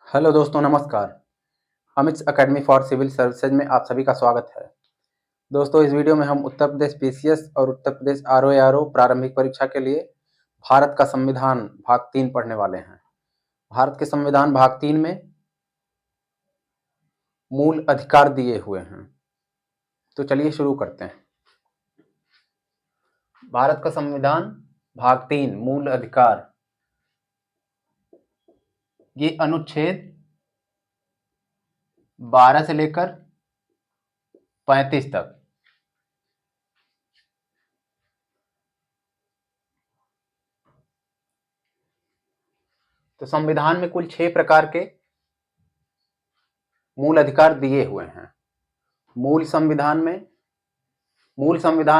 Hello दोस्तों, नमस्कार। Amit academy for civil services में आप सभी का स्वागत है। दोस्तों, इस वीडियो में हम उत्तर प्रदेश पीसीएस और उत्तर प्रदेश आरओ प्रारंभिक परीक्षा के लिए भारत का संविधान भाग 3 पढ़ने वाले हैं। भारत के संविधान भाग 3 में मूल अधिकार दिए हुए हैं। तो चलिए शुरू करते हैं। भारत का संविधान भाग 3 मूल अधिकार, ये अनुच्छेद 12 से लेकर 35 तक। तो संविधान में कुल 6 प्रकार के मूल अधिकार दिए हुए हैं। मूल संविधान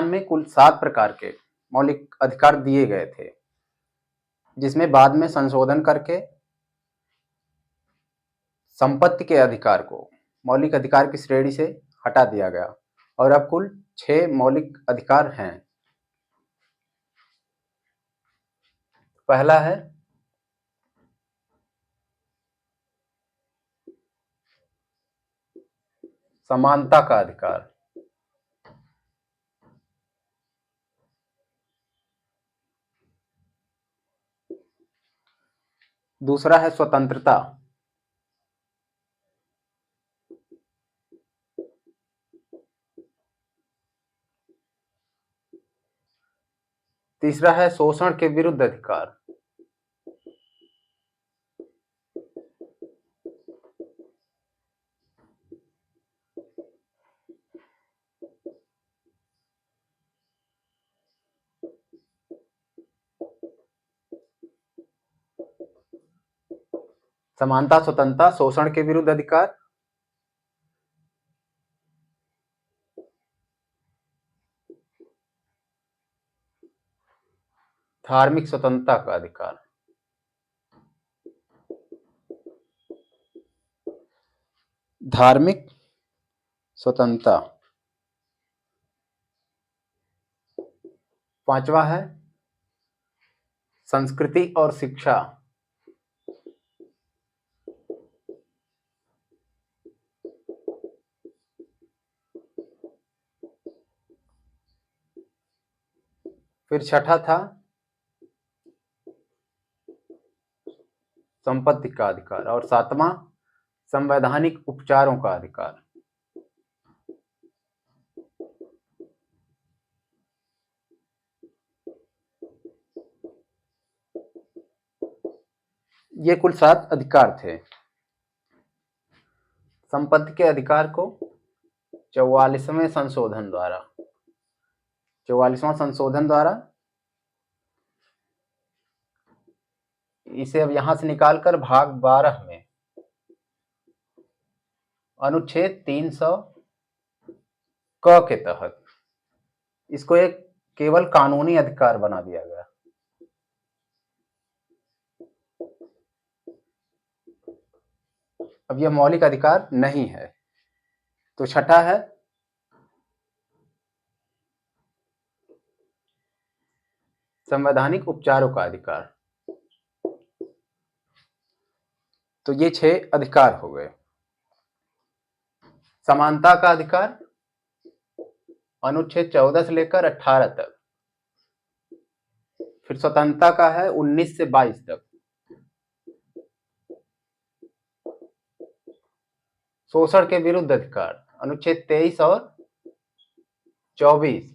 में कुल 7 प्रकार के मौलिक अधिकार दिए गए थे, जिसमें बाद में संशोधन करके संपत्ति के अधिकार को मौलिक अधिकार की श्रेणी से हटा दिया गया और अब कुल 6 मौलिक अधिकार हैं। पहला है समानता का अधिकार। दूसरा है स्वतंत्रता। तीसरा है शोषण के विरुद्ध अधिकार। समानता, स्वतंत्रता, शोषण के विरुद्ध अधिकार, धार्मिक स्वतंत्रता का अधिकार। धार्मिक स्वतंत्रता। पांचवा है संस्कृति और शिक्षा। फिर छठा था संपत्ति का अधिकार और सातवां संवैधानिक उपचारों का अधिकार। ये कुल 7 अधिकार थे। संपत्ति के अधिकार को 44वें संशोधन द्वारा इसे अब यहां से निकालकर भाग 12 में अनुच्छेद 300 क के तहत इसको एक केवल कानूनी अधिकार बना दिया गया। अब यह मौलिक अधिकार नहीं है। तो छठा है संवैधानिक उपचारों का अधिकार। तो ये 6 अधिकार हो गए। समानता का अधिकार अनुच्छेद 14 से लेकर 18 तक। फिर स्वतंत्रता का है 19 से 22 तक। शोषण के विरुद्ध अधिकार अनुच्छेद 23 और 24।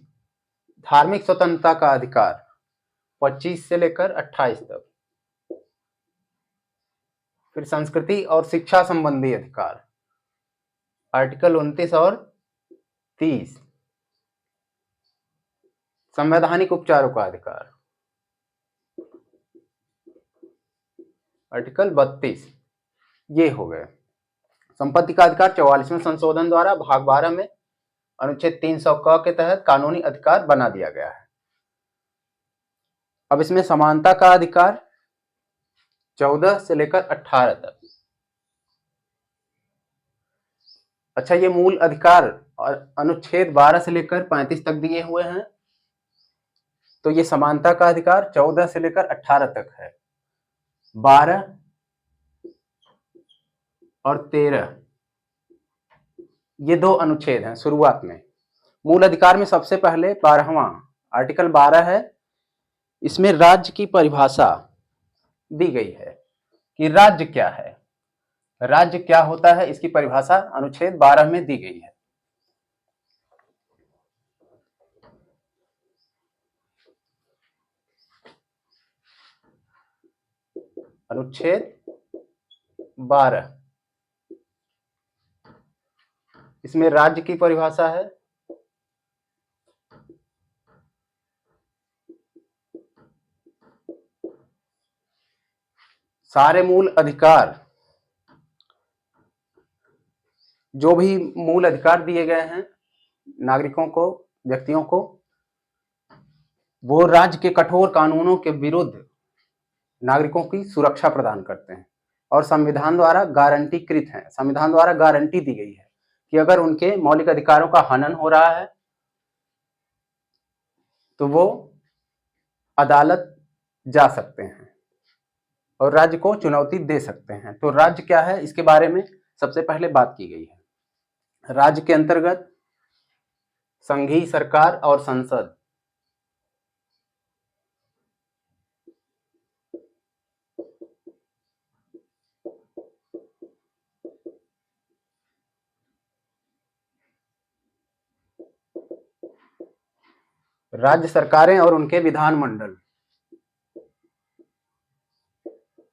धार्मिक स्वतंत्रता का अधिकार 25 से लेकर 28 तक। फिर संस्कृति और शिक्षा संबंधी अधिकार आर्टिकल 29 और 30। संवैधानिक उपचारों का अधिकार आर्टिकल 32। ये हो गए। संपत्ति का अधिकार 44वें संशोधन द्वारा भाग 12 में अनुच्छेद 300 क के तहत कानूनी अधिकार बना दिया गया है। अब इसमें समानता का अधिकार 14 से लेकर 18 तक। अच्छा, ये मूल अधिकार और अनुच्छेद 12 से लेकर 35 तक दिए हुए हैं। तो ये समानता का अधिकार 14 से लेकर 18 तक है। 12, और 13 ये 2 अनुच्छेद हैं शुरुआत में। मूल अधिकार में सबसे पहले 12वां आर्टिकल 12 है। इसमें राज्य की परिभाषा दी गई है कि राज्य क्या है, राज्य क्या होता है, इसकी परिभाषा अनुच्छेद 12 में दी गई है। अनुच्छेद 12 इसमें राज्य की परिभाषा है। सारे मूल अधिकार, जो भी मूल अधिकार दिए गए हैं नागरिकों को, व्यक्तियों को, वो राज्य के कठोर कानूनों के विरुद्ध नागरिकों की सुरक्षा प्रदान करते हैं और संविधान द्वारा गारंटीकृत हैं। संविधान द्वारा गारंटी दी गई है कि अगर उनके मौलिक अधिकारों का हनन हो रहा है तो वो अदालत जा सकते हैं और राज्य को चुनौती दे सकते हैं। तो राज्य क्या है, इसके बारे में सबसे पहले बात की गई है। राज्य के अंतर्गत संघीय सरकार और संसद, राज्य सरकारें और उनके विधानमंडल,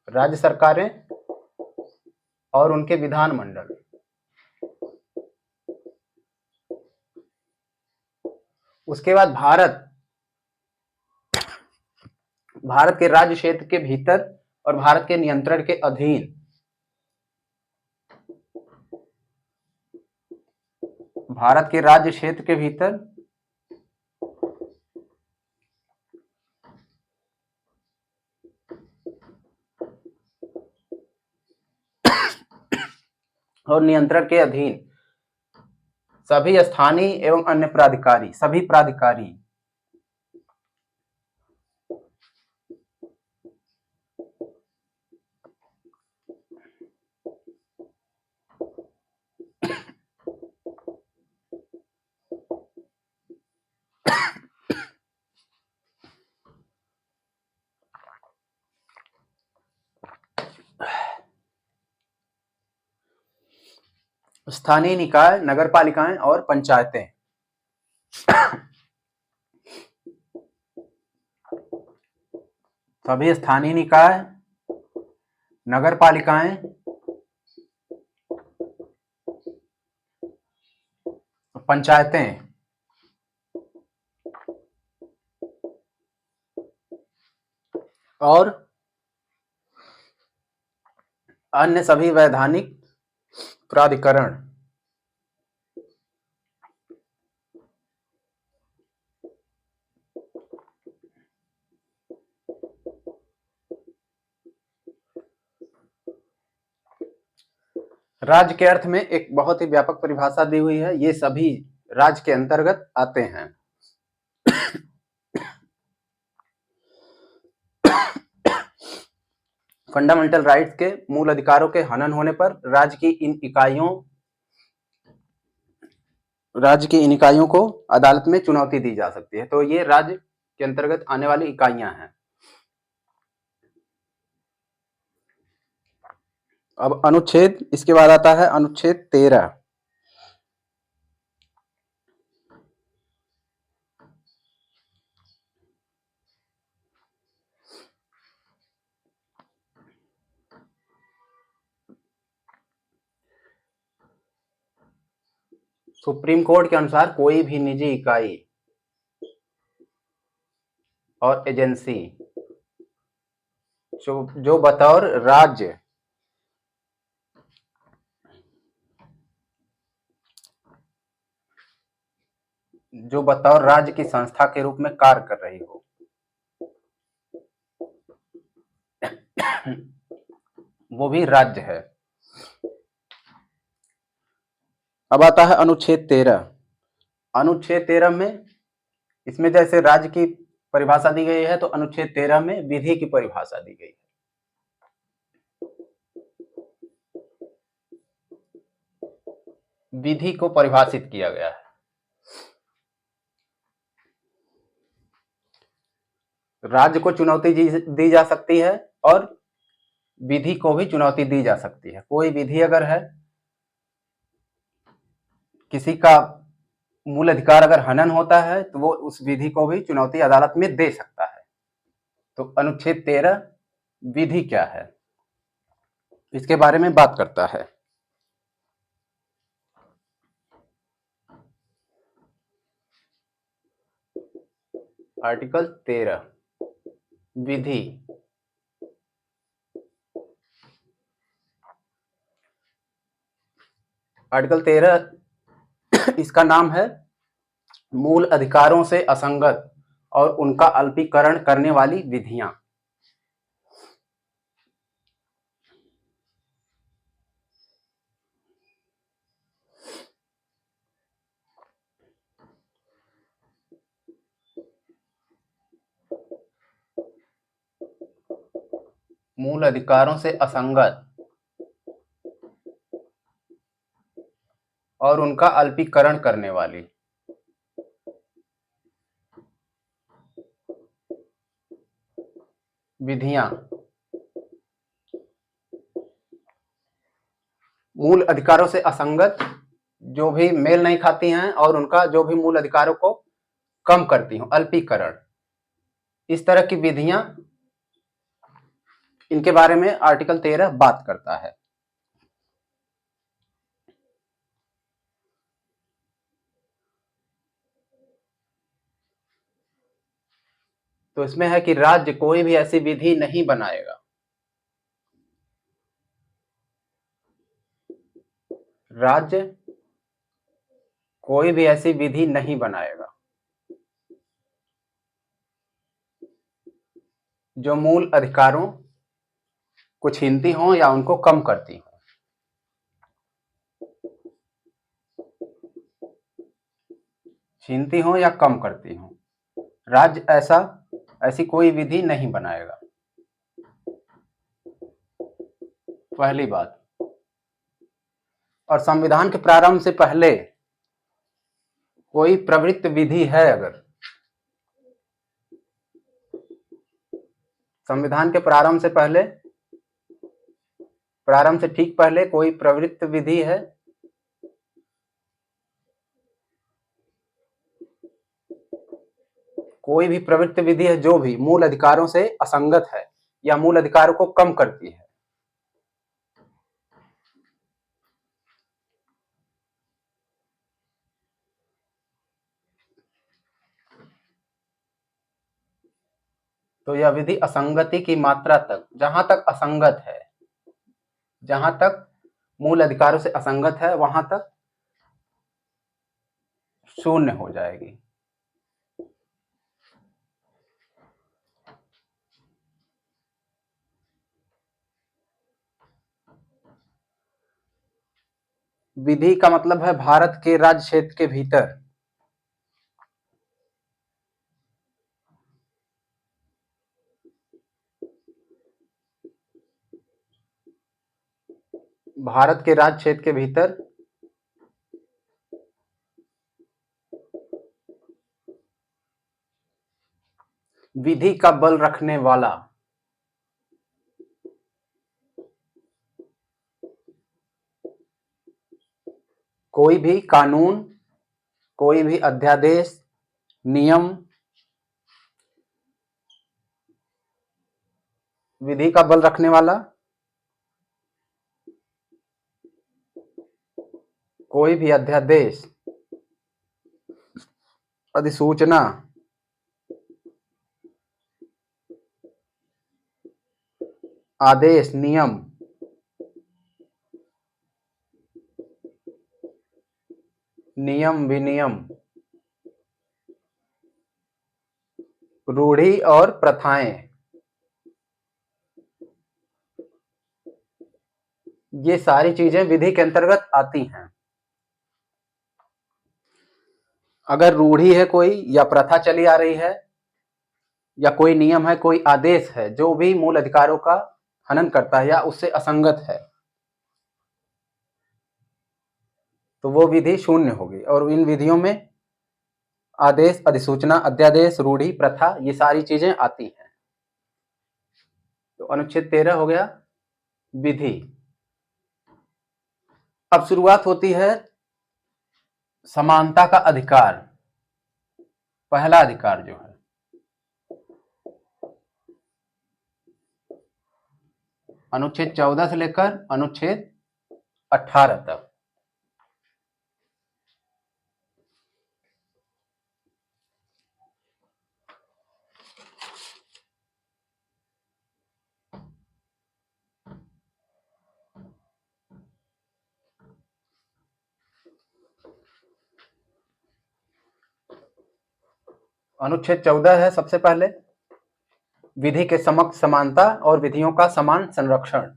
राज्य सरकारें और उनके विधानमंडल, उसके बाद भारत के राज्य क्षेत्र के भीतर और भारत के नियंत्रण के अधीन भारत के राज्य क्षेत्र के भीतर और नियंत्रण के अधीन सभी स्थानीय एवं अन्य प्राधिकारी, सभी प्राधिकारी स्थानीय निकाय, नगरपालिकाएं और पंचायतें, सभी स्थानीय निकाय, नगरपालिकाएं, पंचायतें और अन्य सभी वैधानिक प्राधिकरण राज्य के अर्थ में एक बहुत ही व्यापक परिभाषा दी हुई है। ये सभी राज्य के अंतर्गत आते हैं। फंडामेंटल राइट्स के, मूल अधिकारों के हनन होने पर राज्य की इन इकाइयों को अदालत में चुनौती दी जा सकती है। तो ये राज्य के अंतर्गत आने वाली इकाइयां हैं। अब अनुच्छेद, इसके बाद आता है अनुच्छेद 13। सुप्रीम कोर्ट के अनुसार कोई भी निजी इकाई और एजेंसी जो बतौर राज्य की संस्था के रूप में कार्य कर रही हो, वो भी राज्य है। अब आता है अनुच्छेद 13। अनुच्छेद 13 में, इसमें जैसे राज्य की परिभाषा दी गई है, तो अनुच्छेद 13 में विधि की परिभाषा दी गई है। विधि को परिभाषित किया गया है। राज्य को चुनौती दी जा सकती है और विधि को भी चुनौती दी जा सकती है। कोई विधि अगर है, किसी का मूल अधिकार अगर हनन होता है तो वो उस विधि को भी चुनौती अदालत में दे सकता है। तो अनुच्छेद 13 विधि क्या है, इसके बारे में बात करता है। आर्टिकल 13 विधि। आर्टिकल 13 इसका नाम है मूल अधिकारों से असंगत और उनका अल्पीकरण करने वाली विधियां। मूल अधिकारों से असंगत और उनका अल्पीकरण करने वाली विधियां। मूल अधिकारों से असंगत, जो भी मेल नहीं खाती हैं और उनका जो भी मूल अधिकारों को कम करती हो, अल्पीकरण, इस तरह की विधियां, इनके बारे में आर्टिकल 13 बात करता है। तो इसमें है कि राज्य कोई भी ऐसी विधि नहीं बनाएगा, राज्य कोई भी ऐसी विधि नहीं बनाएगा जो मूल अधिकारों को छीनती हो या उनको कम करती हो। छीनती हो या कम करती हो, राज्य ऐसी कोई विधि नहीं बनाएगा, पहली बात। और संविधान के प्रारंभ से पहले कोई प्रवृत्त विधि है, अगर संविधान के प्रारंभ से पहले, प्रारंभ से ठीक पहले कोई प्रवृत्त विधि है, कोई भी प्रवृत्त विधि है जो भी मूल अधिकारों से असंगत है या मूल अधिकारों को कम करती है, तो यह विधि असंगति की मात्रा तक, जहां तक असंगत है, जहां तक मूल अधिकारों से असंगत है, वहां तक शून्य हो जाएगी। विधि का मतलब है भारत के राज्य क्षेत्र के भीतर भारत के राज्य क्षेत्र के भीतर विधि का बल रखने वाला कोई भी कानून, कोई भी अध्यादेश, नियम, विधि का बल रखने वाला कोई भी अध्यादेश, अधिसूचना, आदेश, नियम, विनियम, रूढ़ी और प्रथाएं, ये सारी चीजें विधि के अंतर्गत आती हैं। अगर रूढ़ी है कोई, या प्रथा चली आ रही है, या कोई नियम है, कोई आदेश है जो भी मूल अधिकारों का हनन करता है या उससे असंगत है, तो वो विधि शून्य होगी। और इन विधियों में आदेश, अधिसूचना, अध्यादेश, रूढ़ि, प्रथा, ये सारी चीजें आती हैं। तो अनुच्छेद 13 हो गया विधि। अब शुरुआत होती है समानता का अधिकार। पहला अधिकार जो है अनुच्छेद 14 से लेकर अनुच्छेद 18 तक। अनुच्छेद 14 है सबसे पहले, विधि के समक्ष समानता और विधियों का समान संरक्षण।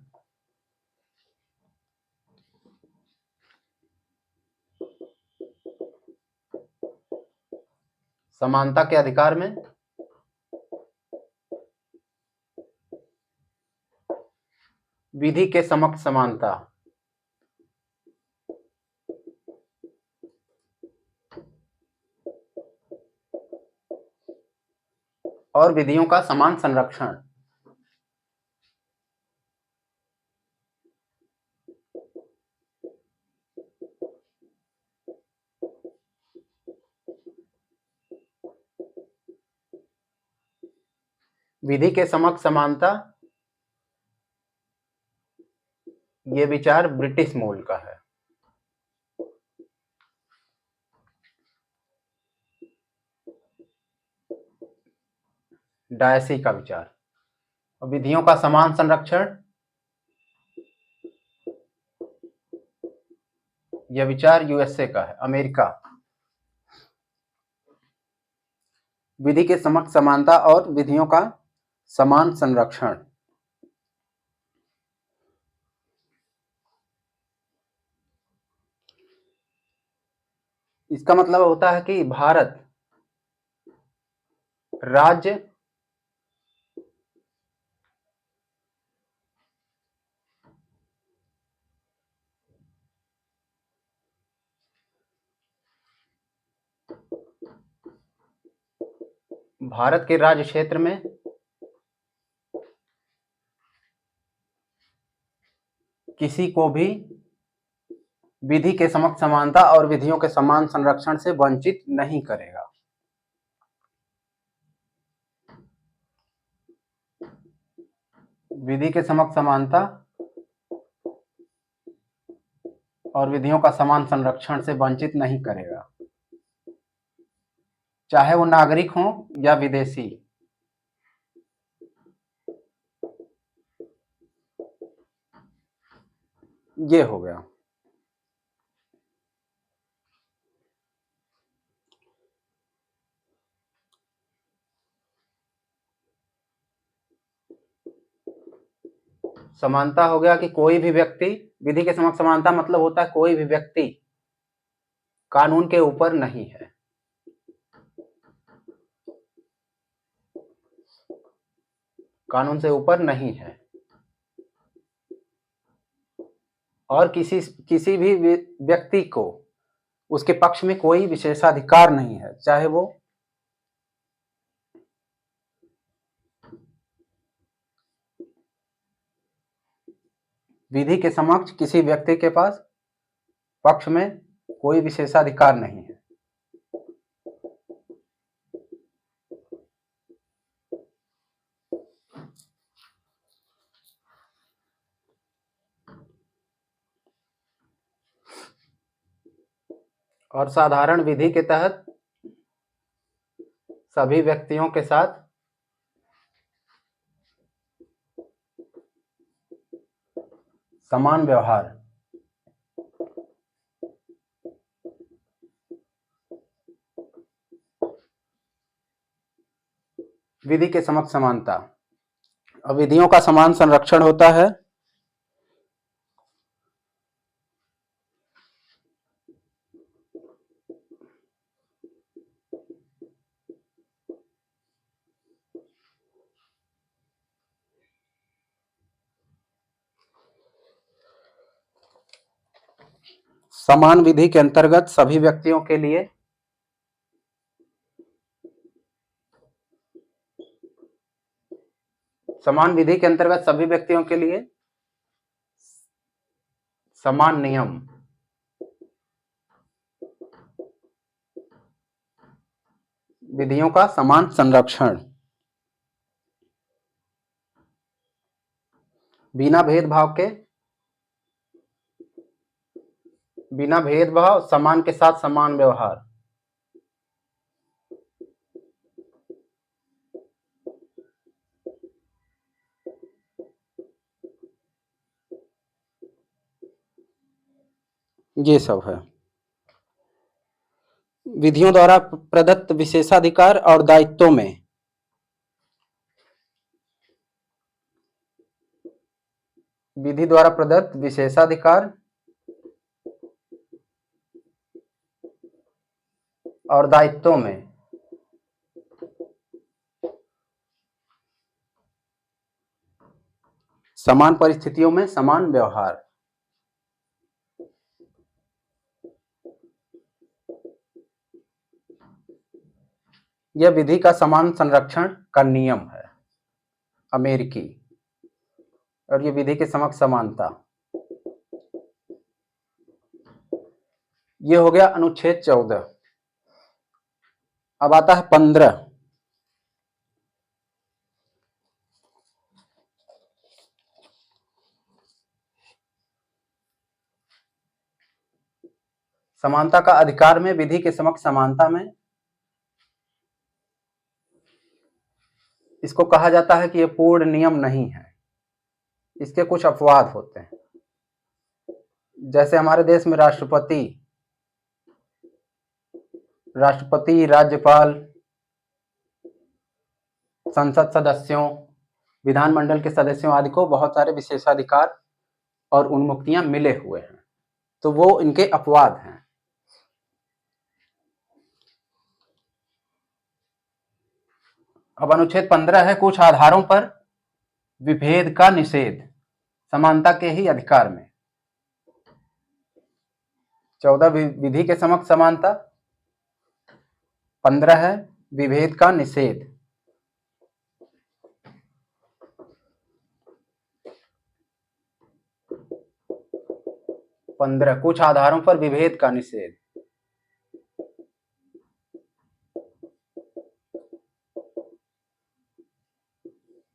समानता के अधिकार में विधि के समक्ष समानता और विधियों का समान संरक्षण। विधि के समक्ष समानता, ये विचार ब्रिटिश मूल का है। डायसी का विचार। और विधियों का समान संरक्षण, यह विचार यूएसए का है, अमेरिका। विधि के समक्ष समानता और विधियों का समान संरक्षण। इसका मतलब होता है कि भारत राज्य भारत के राज्य क्षेत्र में किसी को भी विधि के समक्ष समानता और विधियों के समान संरक्षण से वंचित नहीं करेगा। विधि के समक्ष समानता और विधियों का समान संरक्षण से वंचित नहीं करेगा, चाहे वो नागरिक हो या विदेशी। ये हो गया। समानता हो गया कि कोई भी व्यक्ति, विधि के समक्ष समानता मतलब होता है कोई भी व्यक्ति कानून के ऊपर नहीं है। कानून से ऊपर नहीं है और किसी भी व्यक्ति को उसके पक्ष में कोई विशेषाधिकार नहीं है, चाहे वो विधि के समक्ष किसी व्यक्ति के पास पक्ष में कोई विशेषाधिकार नहीं है। और साधारण विधि के तहत सभी व्यक्तियों के साथ समान व्यवहार। विधि के समक्ष समानता और विधियों का समान संरक्षण होता है समान विधि के अंतर्गत सभी व्यक्तियों के लिए समान विधि के अंतर्गत सभी व्यक्तियों के लिए समान नियम। विधियों का समान संरक्षण। बिना भेदभाव समान के साथ समान व्यवहार। ये सब है। विधियों द्वारा प्रदत्त विशेषाधिकार और दायित्वों में विधि द्वारा प्रदत्त विशेषाधिकार और दायित्वों में समान परिस्थितियों में समान व्यवहार। यह विधि का समान संरक्षण का नियम है अमेरिकी, और ये विधि के समक्ष समानता। ये हो गया अनुच्छेद 14। अब आता है 15। समानता का अधिकार में विधि के समक्ष समानता में इसको कहा जाता है कि यह पूर्ण नियम नहीं है, इसके कुछ अपवाद होते हैं। जैसे हमारे देश में राष्ट्रपति, राज्यपाल, संसद सदस्यों, विधानमंडल के सदस्यों आदि को बहुत सारे विशेषाधिकार और उन्मुक्तियां मिले हुए हैं, तो वो इनके अपवाद हैं। अब अनुच्छेद 15 है कुछ आधारों पर विभेद का निषेध समानता के ही अधिकार में। 14 विधि के समक्ष समानता, 15 है विभेद का निषेध। कुछ आधारों पर विभेद का निषेध।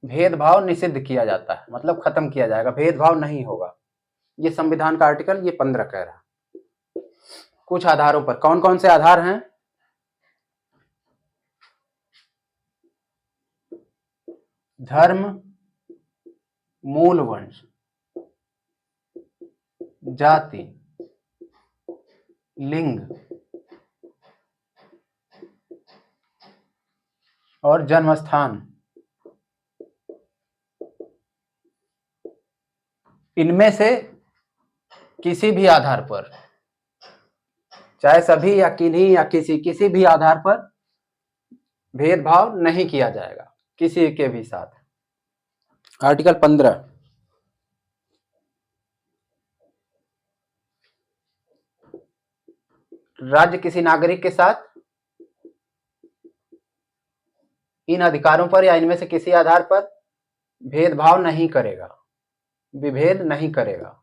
भेदभाव निषिद्ध किया जाता है, मतलब खत्म किया जाएगा, भेदभाव नहीं होगा। ये संविधान का आर्टिकल ये 15 कह रहा है। कुछ आधारों पर, कौन कौन से आधार हैं? धर्म, मूल वंश, जाति, लिंग और जन्म स्थान। इनमें से किसी भी आधार पर, चाहे सभी या किन्हीं या किसी भी आधार पर भेदभाव नहीं किया जाएगा किसी के भी साथ। आर्टिकल 15। राज्य किसी नागरिक के साथ इन अधिकारों पर या इनमें से किसी आधार पर भेदभाव नहीं करेगा, विभेद नहीं करेगा।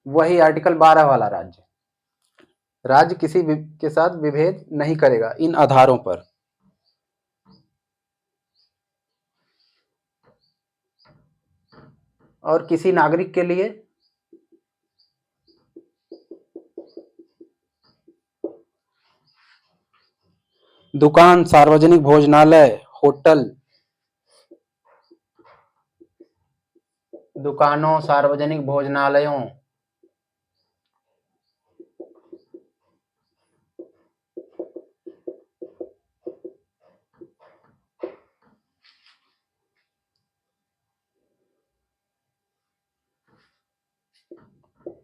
वही आर्टिकल 12 वाला राज्य किसी के साथ विभेद नहीं करेगा इन आधारों पर। और किसी नागरिक के लिए दुकान, सार्वजनिक भोजनालय, होटल, दुकानों, सार्वजनिक भोजनालयों,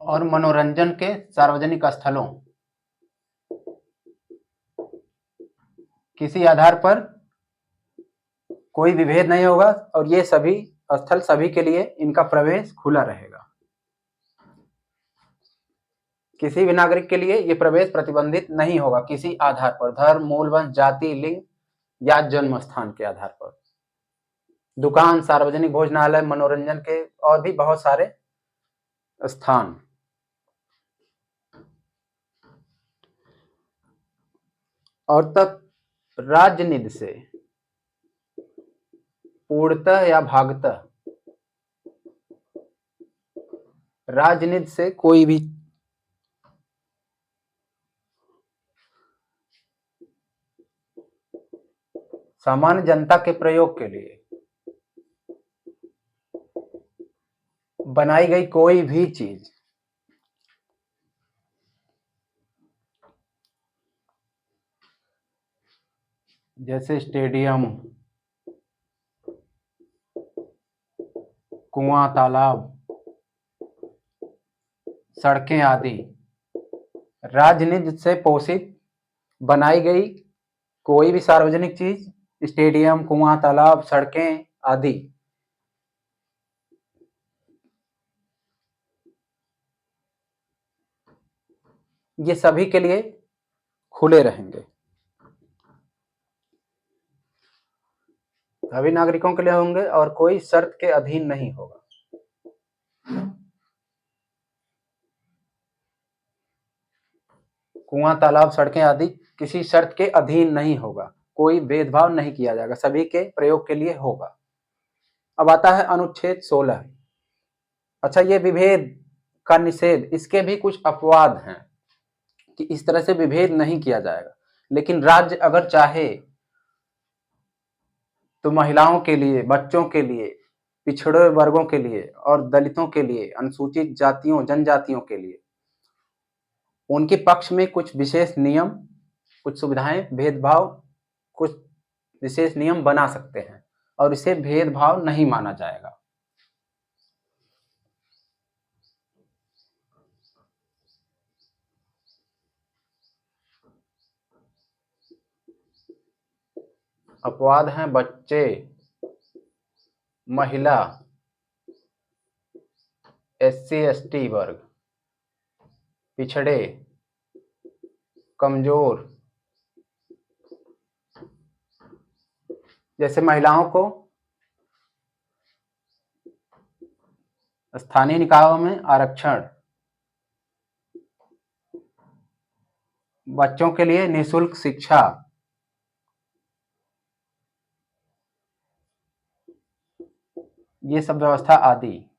और मनोरंजन के सार्वजनिक स्थलों किसी आधार पर कोई विभेद नहीं होगा और ये सभी स्थल सभी के लिए इनका प्रवेश खुला रहेगा। किसी भी नागरिक के लिए ये प्रवेश प्रतिबंधित नहीं होगा किसी आधार पर, धर्म, मूल, वंश, जाति, लिंग या जन्म स्थान के आधार पर। दुकान, सार्वजनिक भोजनालय, मनोरंजन के और भी बहुत सारे स्थान। और तब राजनिध से पूर्णतः या भागतः, राजनिध से कोई भी सामान्य जनता के प्रयोग के लिए बनाई गई कोई भी चीज जैसे स्टेडियम, कुआं, तालाब, सड़कें आदि, राजनिध से पोषित बनाई गई कोई भी सार्वजनिक चीज, स्टेडियम, कुआं, तालाब, सड़कें आदि, ये सभी के लिए खुले रहेंगे, सभी नागरिकों के लिए होंगे और कोई शर्त के अधीन नहीं होगा। कुआं, तालाब, सड़कें आदि किसी शर्त के अधीन नहीं होगा, कोई भेदभाव नहीं किया जाएगा, सभी के प्रयोग के लिए होगा। अब आता है अनुच्छेद 16। अच्छा, ये विभेद का निषेध, इसके भी कुछ अपवाद हैं कि इस तरह से विभेद नहीं किया जाएगा, लेकिन राज्य अगर चाहे तो महिलाओं के लिए, बच्चों के लिए, पिछड़े वर्गों के लिए और दलितों के लिए, अनुसूचित जातियों, जनजातियों के लिए उनके पक्ष में कुछ विशेष नियम, कुछ सुविधाएं, भेदभाव, कुछ विशेष नियम बना सकते हैं और इसे भेदभाव नहीं माना जाएगा। अपवाद हैं बच्चे, महिला, SC ST वर्ग, पिछड़े, कमजोर। जैसे महिलाओं को स्थानीय निकायों में आरक्षण, बच्चों के लिए निःशुल्क शिक्षा, ये सब व्यवस्था आदि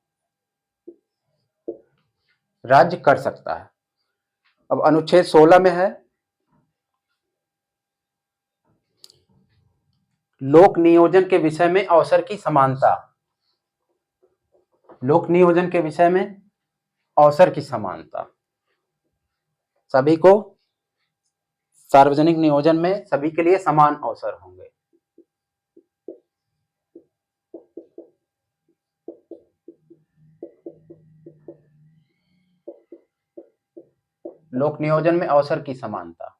राज्य कर सकता है। अब अनुच्छेद 16 में है लोक नियोजन के विषय में अवसर की समानता। लोक नियोजन के विषय में अवसर की समानता, सभी को सार्वजनिक नियोजन में सभी के लिए समान अवसर होंगे। लोक नियोजन में अवसर की समानता,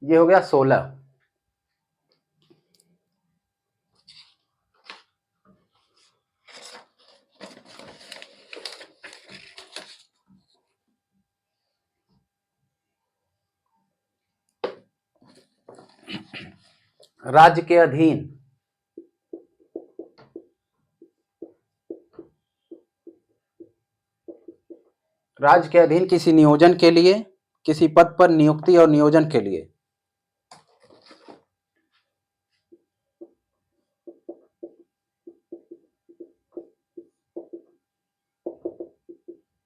ये हो गया 16। राज्य के अधीन किसी नियोजन के लिए, किसी पद पर नियुक्ति और नियोजन के लिए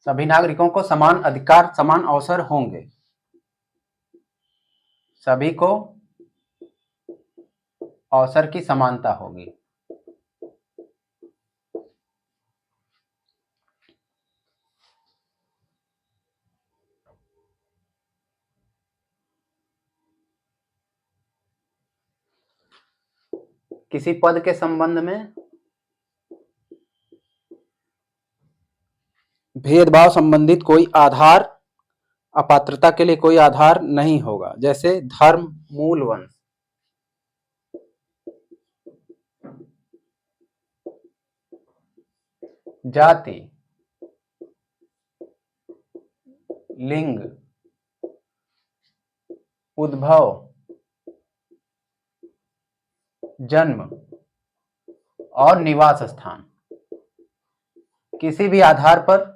सभी नागरिकों को समान अधिकार, समान अवसर होंगे। सभी को अवसर की समानता होगी। किसी पद के संबंध में भेदभाव संबंधित कोई आधार अपात्रता के लिए कोई आधार नहीं होगा, जैसे धर्म, मूल वंश, जाति, लिंग, उद्भव, जन्म और निवास स्थान। किसी भी आधार पर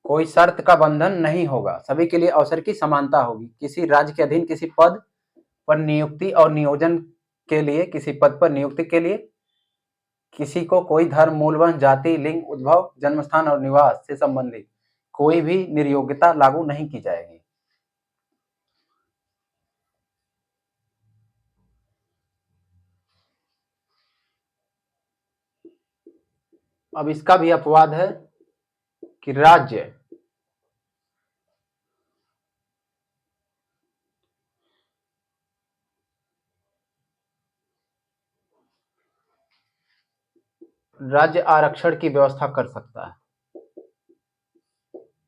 कोई शर्त का बंधन नहीं होगा, सभी के लिए अवसर की समानता होगी। किसी राज्य के अधीन किसी पद पर नियुक्ति और नियोजन के लिए, किसी पद पर नियुक्ति के लिए किसी को कोई धर्म, मूल वंश, जाति, लिंग, उद्भव, जन्मस्थान और निवास से संबंधित कोई भी निर्योग्यता लागू नहीं की जाएगी। अब इसका भी अपवाद है कि राज्य आरक्षण की व्यवस्था कर सकता है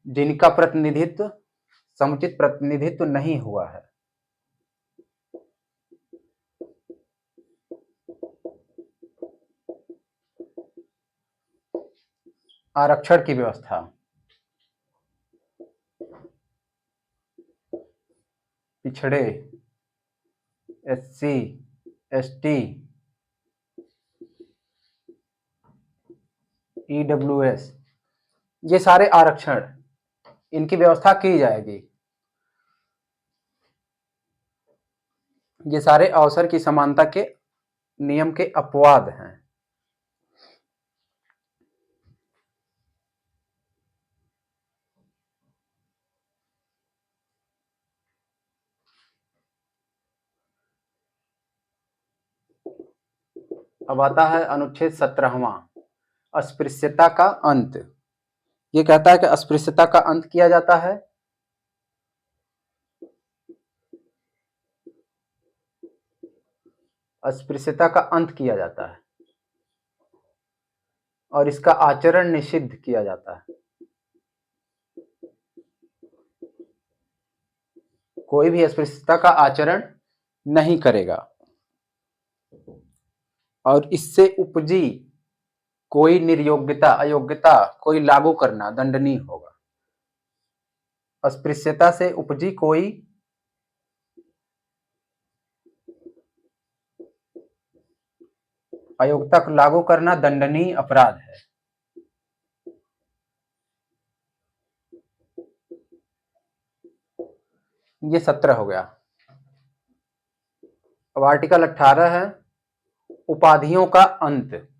जिनका प्रतिनिधित्व, समुचित प्रतिनिधित्व नहीं हुआ है। आरक्षण की व्यवस्था पिछड़े, SC, ST, EWS, ये सारे आरक्षण, इनकी व्यवस्था की जाएगी। ये सारे अवसर की समानता के नियम के अपवाद हैं। अब आता है अनुच्छेद 17वां, अस्पृश्यता का अंत। ये कहता है कि अस्पृश्यता का अंत किया जाता है अस्पृश्यता का अंत किया जाता है और इसका आचरण निषिद्ध किया जाता है। कोई भी अस्पृश्यता का आचरण नहीं करेगा और इससे उपजी कोई निर्योग्यता, अयोग्यता कोई लागू करना दंडनीय होगा। अस्पृश्यता से उपजी कोई अयोग्यता को लागू करना दंडनीय अपराध है। ये 17 हो गया। अब आर्टिकल 18 है उपाधियों का अंत।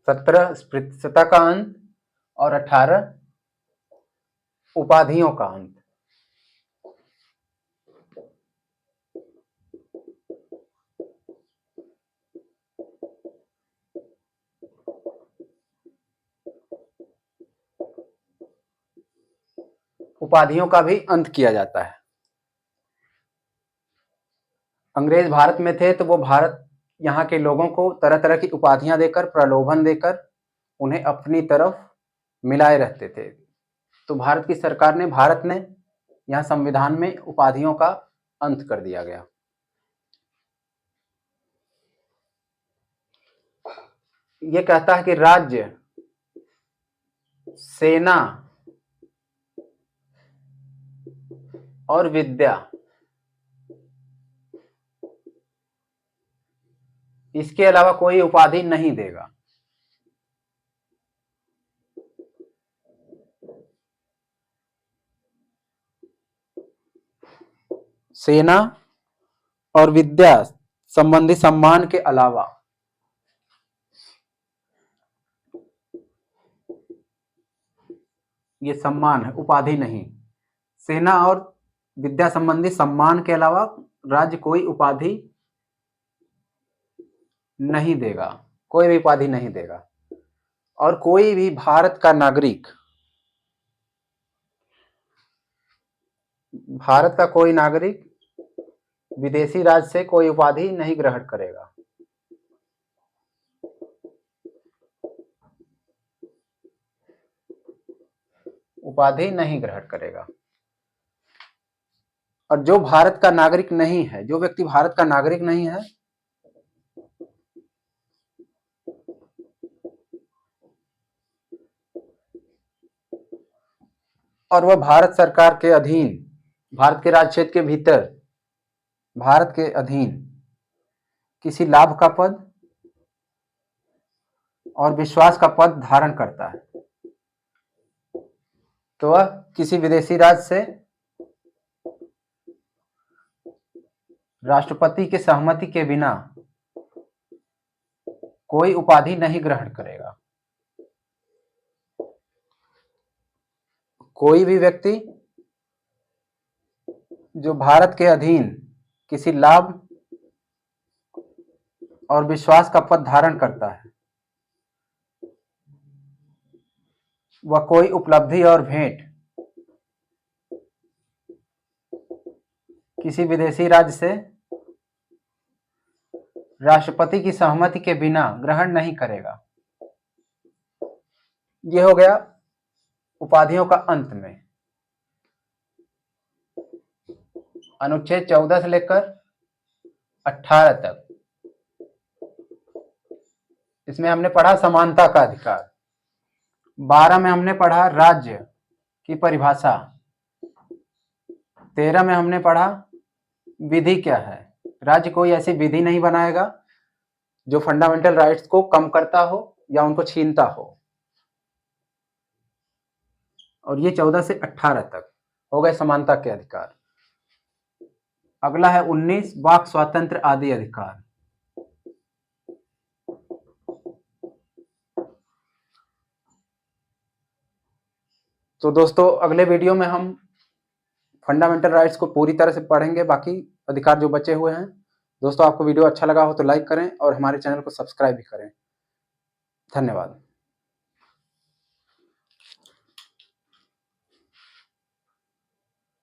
सत्रह अस्पृश्यता का अंत और 18 उपाधियों का अंत। उपाधियों का भी अंत किया जाता है। अंग्रेज भारत में थे तो वो भारत यहाँ के लोगों को तरह तरह की उपाधियां देकर, प्रलोभन देकर उन्हें अपनी तरफ मिलाए रहते थे। तो भारत की सरकार ने, भारत ने यहाँ संविधान में उपाधियों का अंत कर दिया गया। ये कहता है कि राज्य, सेना और विद्या, इसके अलावा कोई उपाधि नहीं देगा। सेना और विद्या संबंधी सम्मान के अलावा ये सम्मान है, उपाधि नहीं। सेना और विद्या संबंधी सम्मान के अलावा राज्य कोई उपाधि नहीं देगा, कोई भी उपाधि नहीं देगा। और कोई भी भारत का नागरिक, भारत का कोई नागरिक विदेशी राज्य से कोई उपाधि नहीं ग्रहण करेगा। उपाधि नहीं ग्रहण करेगा। और जो भारत का नागरिक नहीं है, जो व्यक्ति भारत का नागरिक नहीं है, और वह भारत सरकार के अधीन, भारत के राज्य क्षेत्र के भीतर, भारत के अधीन किसी लाभ का पद और विश्वास का पद धारण करता है, तो वह किसी विदेशी राज्य से राष्ट्रपति की सहमति के बिना कोई उपाधि नहीं ग्रहण करेगा। कोई भी व्यक्ति जो भारत के अधीन किसी लाभ और विश्वास का पद धारण करता है, वह कोई उपलब्धि और भेंट किसी विदेशी राज्य से राष्ट्रपति की सहमति के बिना ग्रहण नहीं करेगा। यह हो गया उपाधियों का अंत में। अनुच्छेद 14 से लेकर 18 तक इसमें हमने पढ़ा समानता का अधिकार। 12 में हमने पढ़ा राज्य की परिभाषा। 13 में हमने पढ़ा विधि क्या है। राज्य कोई ऐसी विधि नहीं बनाएगा जो फंडामेंटल राइट्स को कम करता हो या उनको छीनता हो। और ये 14 से 18 तक हो गए समानता के अधिकार। अगला है 19 वाक स्वातंत्र आदि अधिकार। तो दोस्तों अगले वीडियो में हम फंडामेंटल राइट्स को पूरी तरह से पढ़ेंगे, बाकी अधिकार जो बचे हुए हैं। दोस्तों आपको वीडियो अच्छा लगा हो तो लाइक करें और हमारे चैनल को सब्सक्राइब भी करें। धन्यवाद।